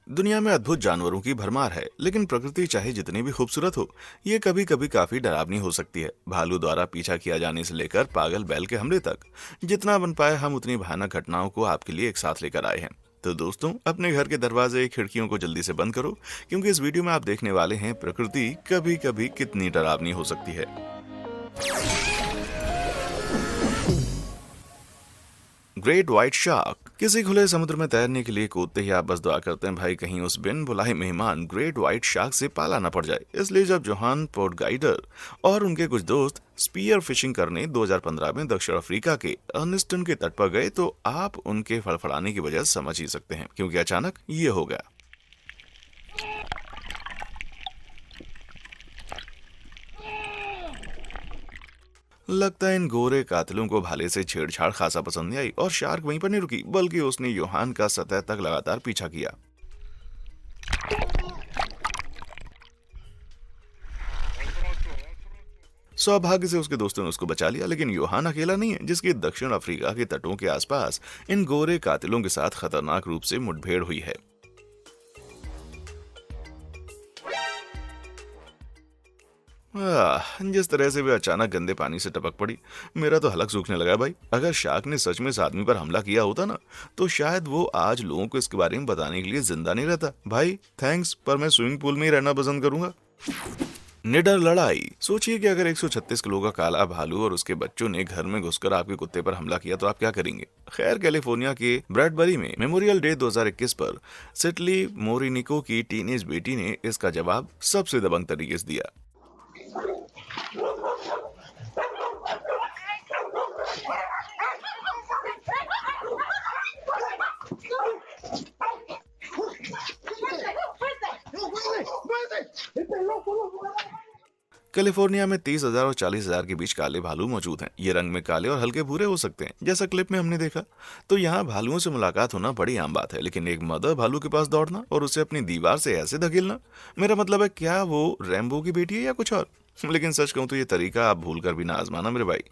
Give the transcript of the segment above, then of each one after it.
दुनिया में अद्भुत जानवरों की भरमार है, लेकिन प्रकृति चाहे जितनी भी खूबसूरत हो, ये कभी कभी काफी डरावनी हो सकती है। भालू द्वारा पीछा किया जाने से लेकर पागल बैल के हमले तक, जितना बन पाए हम उतनी भयानक घटनाओं को आपके लिए एक साथ लेकर आए हैं। तो दोस्तों, अपने घर के दरवाजे खिड़कियों को जल्दी से बंद करो, क्योंकि इस वीडियो में आप देखने वाले हैं प्रकृति कभी कभी कितनी डरावनी हो सकती है। Great white shark. किसी खुले समुद्र में तैरने के लिए कूदते ही आप बस दुआ करते हैं भाई कहीं उस बिन बुलाए मेहमान ग्रेट व्हाइट शार्क से पाला न पड़ जाए। इसलिए जब जोहान पोर्टगाइडर और उनके कुछ दोस्त स्पीयर फिशिंग करने 2015 में दक्षिण अफ्रीका के अर्निस्टन के तट पर गए, तो आप उनके फड़फड़ाने की वजह समझ ही सकते हैं, क्योंकि अचानक ये हो गया। लगता है इन गोरे कातिलों को भाले से छेड़छाड़ खासा पसंद नहीं आई, और शार्क वहीं पर नहीं रुकी, बल्कि उसने योहान का सतह तक लगातार पीछा किया। सौभाग्य से उसके दोस्तों ने उसको बचा लिया, लेकिन योहान अकेला नहीं है, जिसकी दक्षिण अफ्रीका के तटों के आसपास इन गोरे कातिलों के साथ खतरनाक रूप से मुठभेड़ हुई है। जिस तरह से वे अचानक गंदे पानी से टपक पड़ी, मेरा तो हलक सूखने लगा भाई। अगर शार्क ने सच में इस आदमी पर हमला किया होता ना, तो शायद वो आज लोगों को इसके बारे में बताने के लिए जिंदा नहीं रहता। भाई थैंक्स, पर मैं स्विमिंग पूल में ही रहना पसंद करूंगा। निडर लड़ाई। सोचिए कि अगर 136 किलो का काला भालू और उसके बच्चों ने घर में घुसकर आपके कुत्ते पर हमला किया, तो आप क्या करेंगे? खैर, कैलिफोर्निया के ब्रैडबरी में मेमोरियल डे 2021 पर सिटली मोरिनिको की टीनेज बेटी ने इसका जवाब सबसे दबंग तरीके से दिया। कैलिफोर्निया में 30,000 और 40,000 के बीच काले भालू मौजूद हैं। ये रंग में काले और हल्के भूरे हो सकते हैं, जैसा क्लिप में हमने देखा। तो यहाँ भालुओं से मुलाकात होना बड़ी आम बात है, लेकिन एक मदर भालू के पास दौड़ना और उसे अपनी दीवार से ऐसे धकेलना, मेरा मतलब है क्या वो रैम्बो की बेटी है या कुछ और? लेकिन सच कहूं तो ये तरीका आप भूल कर भी ना आजमाना मेरे भाई।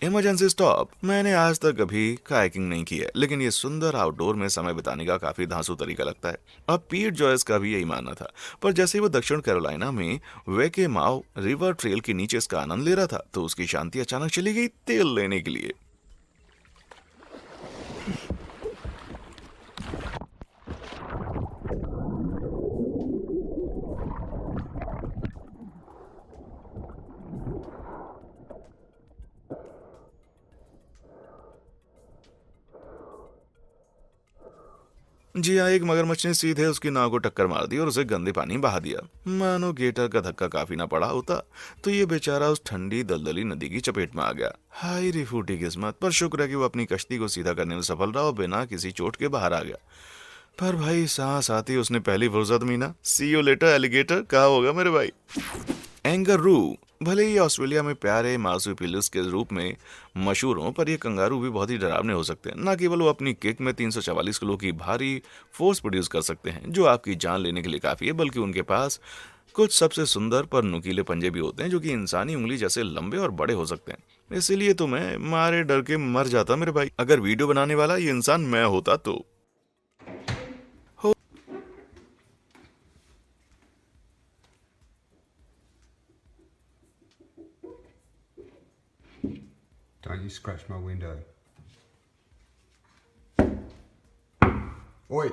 Emergency stop. मैंने आज तक कभी कायाकिंग नहीं की है, लेकिन ये सुंदर आउटडोर में समय बिताने का काफी धांसू तरीका लगता है। अब पीट जॉयस का भी यही मानना था, पर जैसे ही वो दक्षिण कैरोलिना में वेके माओ रिवर ट्रेल के नीचे इसका आनंद ले रहा था, तो उसकी शांति अचानक चली गई तेल लेने के लिए। जी हाँ, एक मगरमच्छ ने सीधे उसकी नाव को टक्कर मार दी और उसे गंदे पानी में बहा दिया। मानो गेटर का धक्का काफी ना पड़ा होता, तो ये बेचारा उस ठंडी दलदली नदी की चपेट में आ गया। हाय रे फूटी किस्मत, पर शुक्र है कि वो अपनी कश्ती को सीधा करने में सफल रहा और बिना किसी चोट के बाहर आ गया। पर भाई सांस आती उसने पहली फुर्सत में ना सी यू लेटर एलिगेटर कहा होगा मेरे भाई। एंगरू। भले ही ऑस्ट्रेलिया में प्यारे मार्सुपिलस के रूप में मशहूर हों, पर ये कंगारू भी बहुत ही डरावने हो सकते हैं। न केवल वो अपनी किक में 344 किलो की भारी फोर्स प्रोड्यूस कर सकते हैं, जो आपकी जान लेने के लिए काफी है, बल्कि उनके पास कुछ सबसे सुंदर पर नुकीले पंजे भी होते हैं, जो कि इंसानी उंगली जैसे लंबे और बड़े हो सकते हैं। इसीलिए तो मैं मारे डर के मर जाता मेरे भाई, अगर वीडियो बनाने वाला ये इंसान मैं होता तो। Don't you scratch my window. Oi!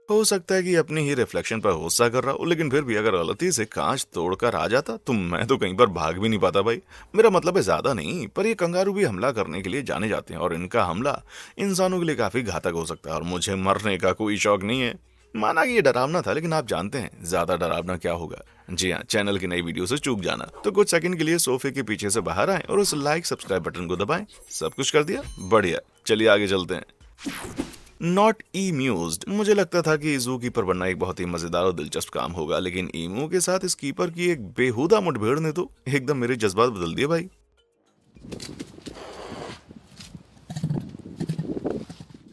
हो सकता है कि अपनी ही रिफ्लेक्शन पर गुस्सा कर रहा हूँ, लेकिन फिर भी अगर गलती से कांच तोड़कर आ जाता, तो मैं तो कहीं पर भाग भी नहीं पाता भाई। मेरा मतलब है ज्यादा नहीं, पर ये कंगारू भी हमला करने के लिए जाने जाते हैं, और इनका हमला इंसानों के लिए काफी घातक हो सकता है, और मुझे मरने का कोई शौक नहीं है। माना कि ये डरावना था, लेकिन आप जानते हैं ज्यादा डरावना क्या होगा? जी हाँ, चैनल की नई वीडियो से चूक जाना। तो कुछ सेकंड के लिए सोफे के पीछे से बाहर आए और उस लाइक सब्सक्राइब बटन को दबाएं। सब कुछ कर दिया? बढ़िया, चलिए आगे चलते हैं। नॉट ईम्यूज्ड। मुझे लगता था कि जू कीपर बनना एक बहुत ही मजेदार और दिलचस्प काम होगा, लेकिन ईमू के साथ इस कीपर की एक बेहुदा मुठभेड़ ने तो एकदम मेरे जज्बात बदल दिए भाई।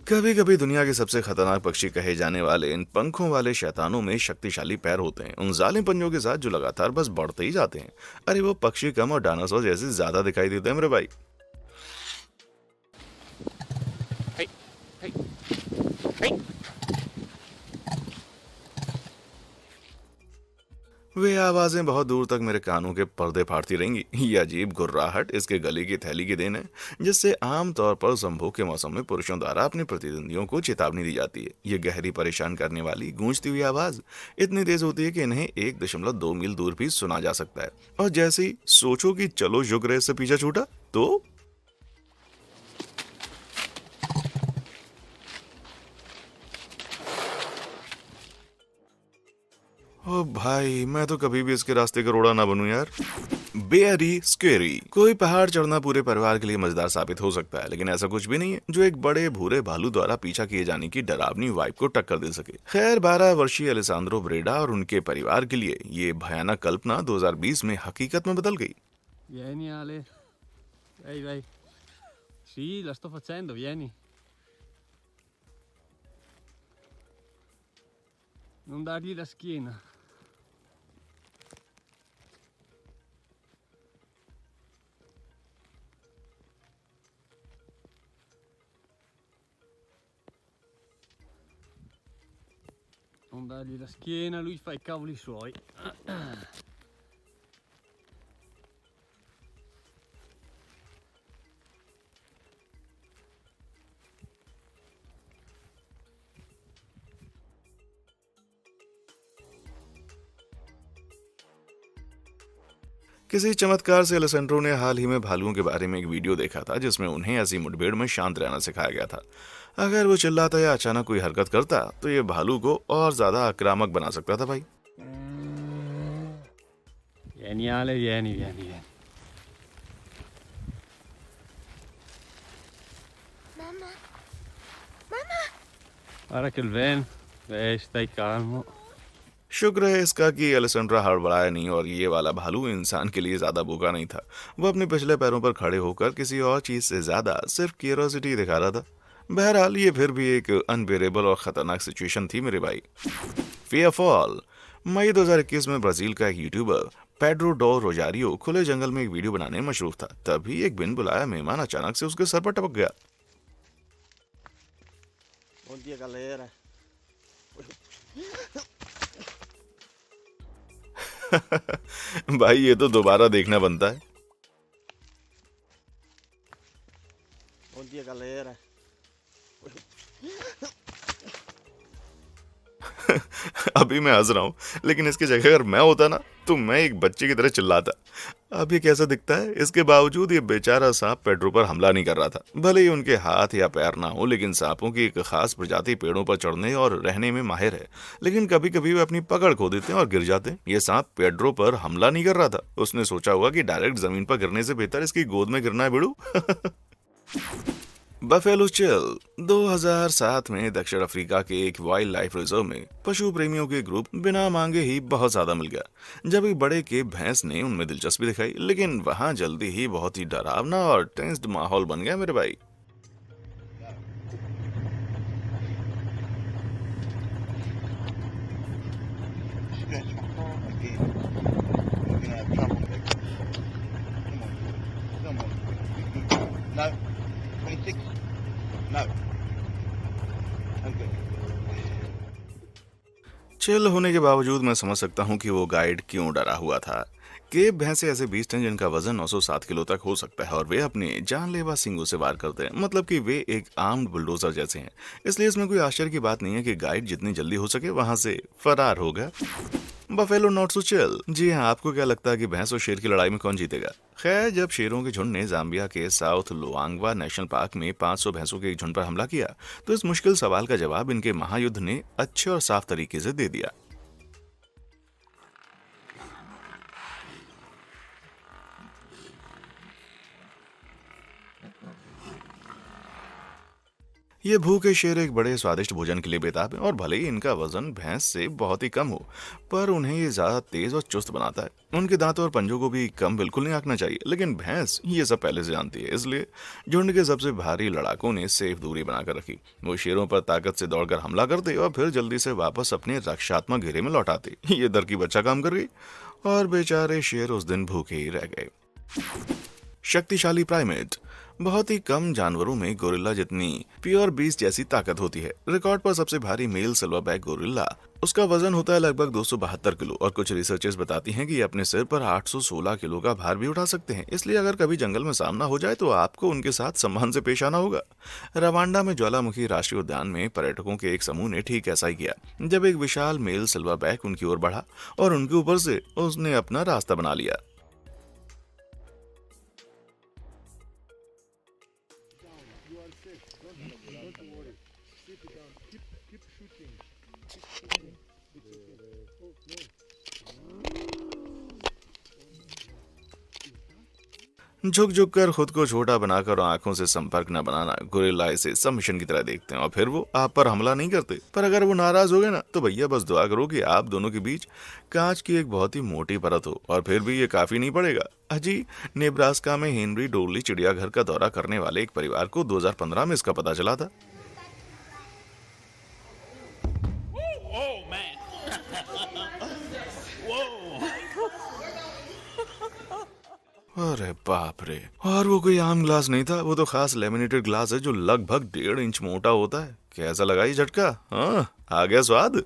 कभी कभी दुनिया के सबसे खतरनाक पक्षी कहे जाने वाले इन पंखों वाले शैतानों में शक्तिशाली पैर होते हैं, उन जालिम पंजों के साथ जो लगातार बस बढ़ते ही जाते हैं। अरे वो पक्षी कम और डायनासोर जैसे ज्यादा दिखाई देते हैं मेरे भाई। वे आवाजें बहुत दूर तक मेरे कानों के पर्दे फाड़ती रहेंगी। ये अजीब गुर्राहट इसके गले की थैली की देन है, जिससे आमतौर पर संभोग के मौसम में पुरुषों द्वारा अपने प्रतिद्वंदियों को चेतावनी दी जाती है। ये गहरी परेशान करने वाली गूंजती हुई आवाज इतनी तेज होती है कि इन्हें 1.2 मील दूर भी सुना जा सकता है। और जैसे ही सोचो कि चलो युग रेस से पीछा छूटा, तो ओ भाई, मैं तो कभी भी इसके रास्ते का रोड़ा ना बनूं यार। Very scary. कोई पहाड़ चढ़ना पूरे परिवार के लिए मजेदार साबित हो सकता है, लेकिन ऐसा कुछ भी नहीं है जो एक बड़े भूरे भालू द्वारा पीछा किए जाने की डरावनी वाइब को टक्कर दे सके। खैर, 12 वर्षीय अलेसांद्रो ब्रेडा और उनके परिवार के लिए ये भयानक कल्पना 2020 में हकीकत में बदल गई। Vieni Ale, vai vai. Sì, la sto facendo, vieni. Non dargli la schiena. Non dargli la schiena, lui fa i cavoli suoi. किसी चमत्कार से अलेसेंड्रो ने हाल ही में भालुओं के बारे में एक वीडियो देखा था, जिसमें उन्हें ऐसी मुठभेड़ में शांत रहना सिखाया गया था। अगर वो चिल्लाता या अचानक कोई हरकत करता तो ये भालू को और ज्यादा आक्रामक बना सकता था भाई। Vieni Ale, vieni, vieni, vieni. Mamma, mamma. Guarda che il vento, stai calmo. शुक्र है इसका कि अलेसेंड्रा हड़बड़ाया नहीं और ये वाला भालू इंसान के लिए ज्यादा भूखा नहीं था। वो अपने पिछले पैरों पर खड़े होकर किसी और चीज से ज्यादा सिर्फ क्यूरियोसिटी दिखा रहा था। बहरहाल, ये फिर भी एक अनबेरेबल और खतरनाक सिचुएशन थी मेरे भाई। फेयरफॉल। मई 2021 में ब्राजील का एक यूट्यूबर पेड्रो डो रोजारियो खुले जंगल में एक वीडियो बनाने में मशरूफ था। तभी एक बिन बुलाया मेहमान अचानक से उसके सर पर टपक गया। Bom dia, galera. भाई, ये तो दोबारा देखना बनता है। Bom dia, galera. अभी मैं हंस रहा हूँ, लेकिन इसकी जगह अगर मैं होता ना तो मैं एक बच्चे की तरह चिल्लाता। अब ये कैसा दिखता है? इसके बावजूद ये बेचारा सांप पेड्रो पर हमला नहीं कर रहा था। भले ही उनके हाथ या पैर ना हो, लेकिन सांपों की एक खास प्रजाति पेड़ों पर चढ़ने और रहने में माहिर है। लेकिन कभी कभी वे अपनी पकड़ खो देते हैं और गिर जाते हैं। ये सांप पेड्रो पर हमला नहीं कर रहा था। उसने सोचा होगा कि डायरेक्ट जमीन पर गिरने से बेहतर इसकी गोद में गिरना है बिड़ू। Buffalo chill. 2007 में दक्षिण अफ्रीका के एक वाइल्ड लाइफ रिजर्व में पशु प्रेमियों के ग्रुप बिना मांगे ही बहुत ज्यादा मिल गया। जब एक बड़े के भैंस ने उनमें दिलचस्पी दिखाई, लेकिन वहां जल्दी ही बहुत ही डरावना और टेंस्ड माहौल बन गया मेरे भाई। Stretch my arm again. You're gonna have trouble with it. Come on. No. 26. No. Okay. Chill होने के बावजूद मैं समझ सकता हूँ कि वो गाइड क्यों डरा हुआ था। केप भैंसे ऐसे बीस्ट हैं जिनका वजन 907 किलो तक हो सकता है और वे अपने जानलेवा सींगों से वार करते हैं। मतलब कि वे एक आर्म्ड बुलडोजर जैसे हैं। इसलिए इसमें कोई आश्चर्य की बात नहीं है कि गाइड जितनी जल्दी हो सके वहां से फरार हो गया। Buffalo not so chill. जी हाँ, आपको क्या लगता है कि भैंस और शेर की लड़ाई में कौन जीतेगा? खैर, जब शेरों के झुंड ने जाम्बिया के साउथ लोआंगवा नेशनल पार्क में 500 भैंसों के एक झुंड पर हमला किया, तो इस मुश्किल सवाल का जवाब इनके महायुद्ध ने अच्छे और साफ तरीके से दे दिया। ये भूखे शेर एक बड़े स्वादिष्ट भोजन के लिए बेताब हैं और भले ही इनका वजन भैंस से बहुत ही कम हो, पर उन्हें ये ज्यादा तेज और चुस्त बनाता है। उनके दांतों और पंजों को भी कम बिल्कुल नहीं आंकना चाहिए, लेकिन भैंस ये सब पहले से जानती है, इसलिए झुंड के सबसे भारी लड़ाकों ने सेफ दूरी बनाकर रखी। वो शेरों पर ताकत से दौड़कर हमला करते और फिर जल्दी से वापस अपने रक्षात्मक घेरे में लौट आते। ये तरकीब अच्छा काम कर गई और बेचारे शेर उस दिन भूखे ही रह गए। शक्तिशाली प्राइमेट। बहुत ही कम जानवरों में गोरिल्ला जितनी प्योर बीस्ट जैसी ताकत होती है। रिकॉर्ड पर सबसे भारी मेल सिल्वरबैक गोरिल्ला, उसका वजन होता है लगभग 272 किलो और कुछ रिसर्चर्स बताती हैं कि ये अपने सिर पर 816 किलो का भार भी उठा सकते हैं। इसलिए अगर कभी जंगल में सामना हो जाए तो आपको उनके साथ सम्मान से पेश आना होगा। रवांडा में ज्वालामुखी राष्ट्रीय उद्यान में पर्यटकों के एक समूह ने ठीक ऐसा ही किया, जब एक विशाल मेल सिल्वरबैक उनकी ओर बढ़ा और उनके ऊपर से उसने अपना रास्ता बना लिया। झुक झुक कर खुद को छोटा बनाकर आंखों से संपर्क न बनाना, गोरिल्ला इसे सबमिशन की तरह देखते हैं और फिर वो आप पर हमला नहीं करते। पर अगर वो नाराज हो गए ना, तो भैया बस दुआ करो कि आप दोनों के बीच कांच की एक बहुत ही मोटी परत हो, और फिर भी ये काफी नहीं पड़ेगा। अजी, नेब्रास्का में हेनरी डोरली चिड़ियाघर का दौरा करने वाले एक परिवार को 2015 में इसका पता चला था। अरे बाप रे, और वो कोई आम ग्लास नहीं था, वो तो खास लेमिनेटेड ग्लास है जो लगभग 1.5 इंच मोटा होता है। कैसा लगा ये झटका? हाँ, आ गया स्वाद।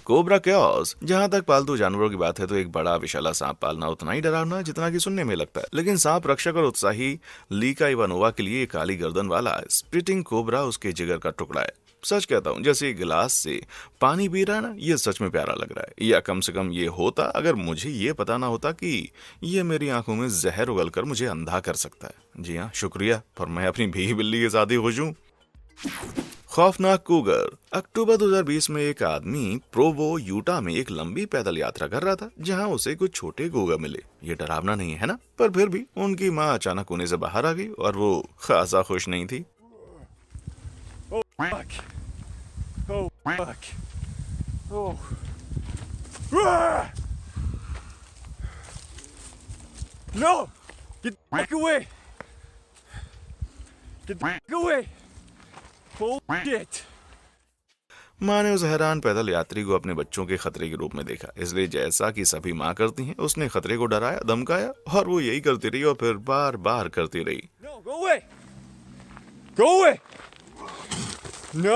Cobra chaos. जहाँ तक पालतू जानवरों की बात है तो एक बड़ा विशाला सांप पालना उतना ही डरावना जितना कि सुनने में लगता है, लेकिन सांप रक्षक और उत्साही लीका इवानोवा के लिए काली गर्दन वाला स्प्रिटिंग कोबरा उसके जिगर का टुकड़ा है। सच कहता हूँ, जैसे गिलास से पानी पी रहा है ना, ये सच में प्यारा लग रहा है। या कम से कम ये होता अगर मुझे ये पता ना होता कि ये मेरी आंखों में जहर उगलकर मुझे अंधा कर सकता है। जी हाँ, शुक्रिया, पर मैं अपनी भीगी बिल्ली के साथ ही खुश हूँ। खौफनाक कूगर। अक्टूबर 2020 में एक आदमी प्रोवो यूटा में एक लंबी पैदल यात्रा कर रहा था, जहां उसे कुछ छोटे कूगर मिले। ये डरावना नहीं है ना, पर फिर भी उनकी माँ अचानक उन्हें से बाहर आ गई और वो खासा खुश नहीं थी। Oh, fuck. Oh. Ah! No! Get the fuck away! Get the fuck away! Bullshit! माँ ने उस हैरान पैदल यात्री को अपने बच्चों के खतरे के रूप में देखा, इसलिए जैसा कि सभी माँ करती हैं, उसने खतरे को डराया, धमकाया और वो यही करती रही और फिर बार बार करती रही। No, go away! Go away! No!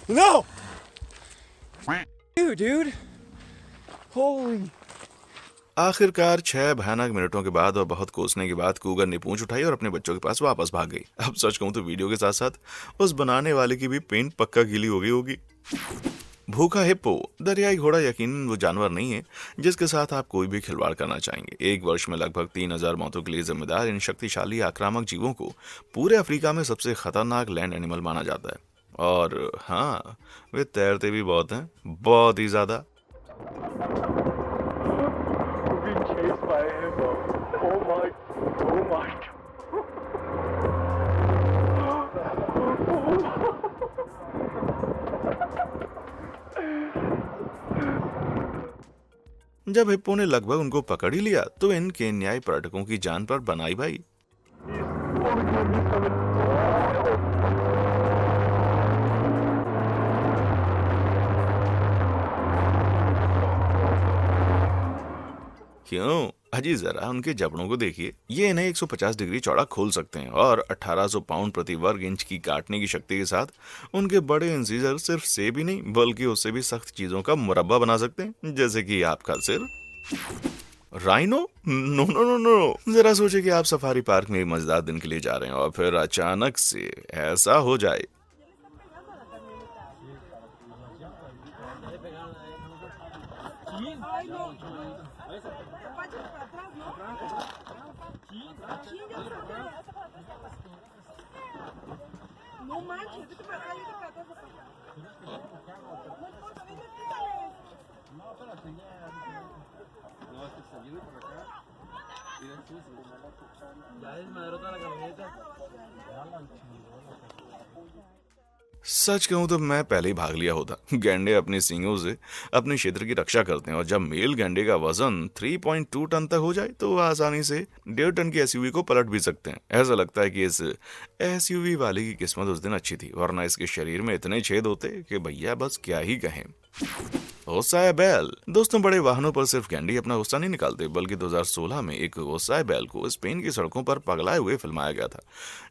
No! You, dude! Holy... आखिरकार 6 भयानक मिनटों के बाद और बहुत कोसने के बाद कूगर ने पूंछ उठाई और अपने बच्चों के पास वापस भाग गई। अब सच कहूं तो वीडियो के साथ साथ उस बनाने वाले की भी पेंट पक्का गीली हो गई होगी। भूखा हिप्पो। दरियाई घोड़ा यकीनन वो जानवर नहीं है जिसके साथ आप कोई भी खिलवाड़ करना चाहेंगे। एक वर्ष में लगभग 3000 मौतों के लिए जिम्मेदार इन शक्तिशाली आक्रामक जीवों को पूरे अफ्रीका में सबसे खतरनाक लैंड एनिमल माना जाता है। और हाँ, वे तैरते भी बहुत हैं, बहुत ही ज्यादा। जब हिप्पो ने लगभग उनको पकड़ ही लिया तो इन केन्याई पर्यटकों की जान पर बनाई भाई। क्यों? अजी जरा उनके जबड़ों को देखिए, ये इन्हें 150 डिग्री चौड़ा खोल सकते हैं और 1800 पाउंड प्रति वर्ग इंच की काटने की शक्ति के साथ उनके बड़े इंसीजर सिर्फ सेब ही नहीं बल्कि उससे भी सख्त चीजों का मुरब्बा बना सकते हैं, जैसे कि आपका सिर। Rhino? No no no no. जरा सोचिए कि आप सफारी पार्क में एक मजेदार दिन के लिए जा रहे हैं और फिर अचानक से ऐसा हो जाए। No manches, vete para acá, vete para acá. No, espérate, ya. No, es que se viene por acá. Mira. सच कहूं तो मैं पहले ही भाग लिया होता। गैंडे अपने सींगों से अपने क्षेत्र की रक्षा करते हैं और जब मेल गैंडे का वजन 3.2 टन तक हो जाए तो वह आसानी से 1.5 टन की एसयूवी को पलट भी सकते हैं। ऐसा लगता है कि इस एसयूवी वाले की किस्मत उस दिन अच्छी थी, वरना इसके शरीर में इतने छेद होते कि भैया बस क्या ही कहें। होसाई बैल। दोस्तों, बड़े वाहनों पर सिर्फ गैंडी अपना गुस्सा नहीं निकालते, बल्कि 2016 में एक होसाई बैल को स्पेन की सड़कों पर पगलाए हुए फिल्माया गया था,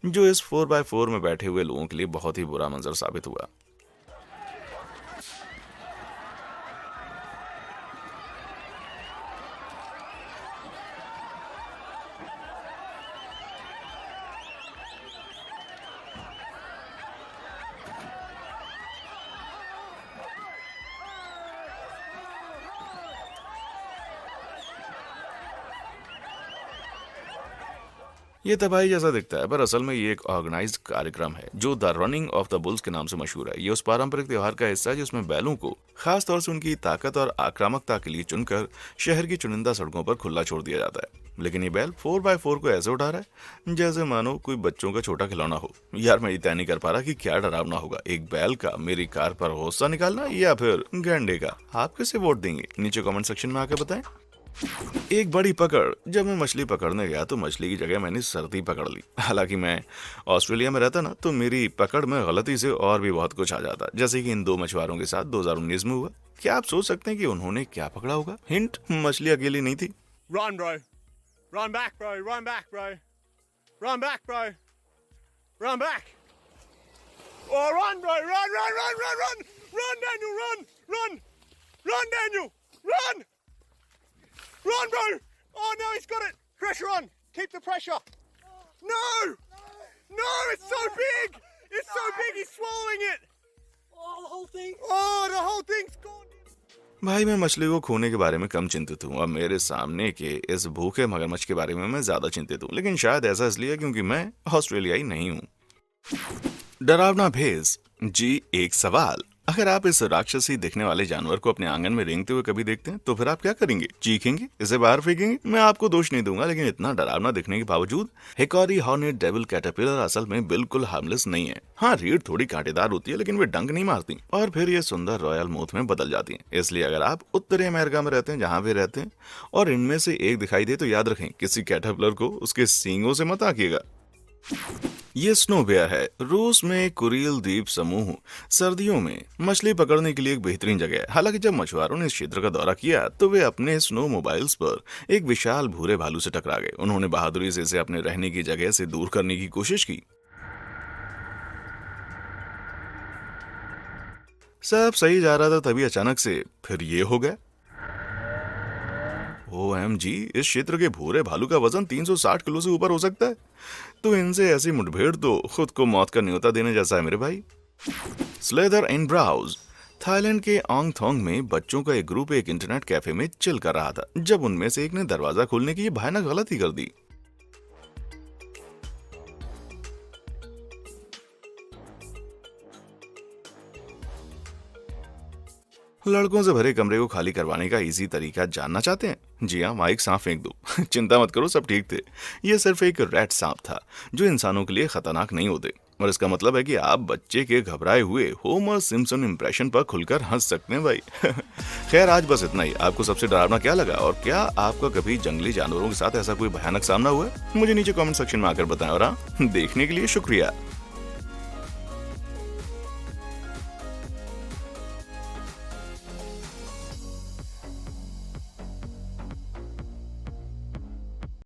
जो इस 4x4 में बैठे हुए लोगों के लिए बहुत ही बुरा मंजर साबित हुआ। ये तबाही जैसा दिखता है, पर असल में ये एक ऑर्गेनाइज्ड कार्यक्रम है जो the running of the bulls के नाम से मशहूर है। ये उस पारंपरिक त्योहार का हिस्सा है जिसमें बैलों को खास तौर से उनकी ताकत और आक्रामकता के लिए चुनकर शहर की चुनिंदा सड़कों पर खुला छोड़ दिया जाता है। लेकिन ये बैल 4x4 को ऐसे उठा रहा है जैसे मानो कोई बच्चों का छोटा खिलौना हो। यार, मैं ये तय नहीं कर पा रहा कि क्या डरावना होगा, एक बैल का मेरी कार पर होसा निकालना या फिर गैंडे का। आप किसे वोट देंगे? नीचे कमेंट सेक्शन में आकर बताएं। एक बड़ी पकड़। जब मैं मछली पकड़ने गया तो मछली की जगह मैंने सर्दी पकड़ ली। हालांकि मैं ऑस्ट्रेलिया में रहता ना, तो मेरी पकड़ में गलती से और भी बहुत कुछ आ जाता, जैसे कि इन दो मछुआरों के साथ 2019 में हुआ। क्या आप सोच सकते हैं कि उन्होंने क्या पकड़ा होगा? हिंट, मछली अकेली नहीं थी। Run, bro. Run back, bro. Run back, bro. Run back, bro. Run back. Oh, run, bro. Run, run, run, run, run. Run, Daniel. Run, run. Run, Daniel. Run. Run, bro. Oh, no, he's got it. Pressure on. Keep the pressure. No. No, it's so big. It's so big. He's swallowing it. Oh, the whole thing. Oh, the whole thing's gone. भाई, मैं मछली को खोने के बारे में कम चिंतित हूँ और मेरे सामने के इस भूखे मगरमच्छ के बारे में मैं ज्यादा चिंतित हूँ, लेकिन शायद ऐसा इसलिए क्योंकि मैं ऑस्ट्रेलियाई नहीं हूँ। डरावना भेस। जी, एक सवाल। अगर आप इस राक्षसी दिखने वाले जानवर को अपने आंगन में रेंगते हुए कभी देखते हैं तो फिर आप क्या करेंगे? चीखेंगे? इसे बाहर फेंकेंगे? मैं आपको दोष नहीं दूंगा, लेकिन इतना डरावना दिखने के बावजूद हिकॉरी हॉर्नेट डेविल कैटरपिलर असल में बिल्कुल हार्मलेस नहीं है। हाँ, रीढ़ थोड़ी कांटेदार होती है, लेकिन वे डंक नहीं मारती और फिर ये सुंदर रॉयल मोथ में बदल जाती हैं। इसलिए अगर आप उत्तरी अमेरिका में रहते हैं, जहां वे रहते हैं, और इनमें से एक दिखाई दे तो याद रखें, किसी कैटरपिलर को उसके सींगों से मत आंकिएगा। ये स्नो बेयर है। रूस में कुरिल द्वीप समूह सर्दियों में मछली पकड़ने के लिए एक बेहतरीन जगह है। हालांकि जब मछुआरों ने इस क्षेत्र का दौरा किया तो वे अपने स्नो मोबाइल्स पर एक विशाल भूरे भालू से टकरा गए। उन्होंने बहादुरी से इसे अपने रहने की जगह से दूर करने की कोशिश की। सब सही जा रहा था, तभी अचानक से फिर ये हो गया। OMG, इस क्षेत्र के भूरे भालू का वजन 360 किलो से ऊपर हो सकता है, तो इनसे ऐसी मुठभेड़ तो खुद को मौत का न्योता देने जैसा है मेरे भाई। Slither and browse. थाईलैंड के आंग थोंग में बच्चों का एक ग्रुप एक इंटरनेट कैफे में चिल कर रहा था जब उनमें से एक ने दरवाजा खोलने की भयानक गलती कर दी। लड़कों से भरे कमरे को खाली करवाने का इजी तरीका जानना चाहते हैं? जी हाँ, माइक सांप फेंक दो। चिंता मत करो, सब ठीक थे। ये सिर्फ एक रैट सांप था जो इंसानों के लिए खतरनाक नहीं होते, और इसका मतलब है कि आप बच्चे के घबराए हुए होमर सिम्पसन इंप्रेशन पर खुलकर हंस सकते हैं भाई। खैर, आज बस इतना ही। आपको सबसे डरावना क्या लगा, और क्या आपका कभी जंगली जानवरों के साथ ऐसा कोई भयानक सामना हुआ है? मुझे नीचे कमेंट सेक्शन में आकर बताएं, और हाँ, देखने के लिए शुक्रिया।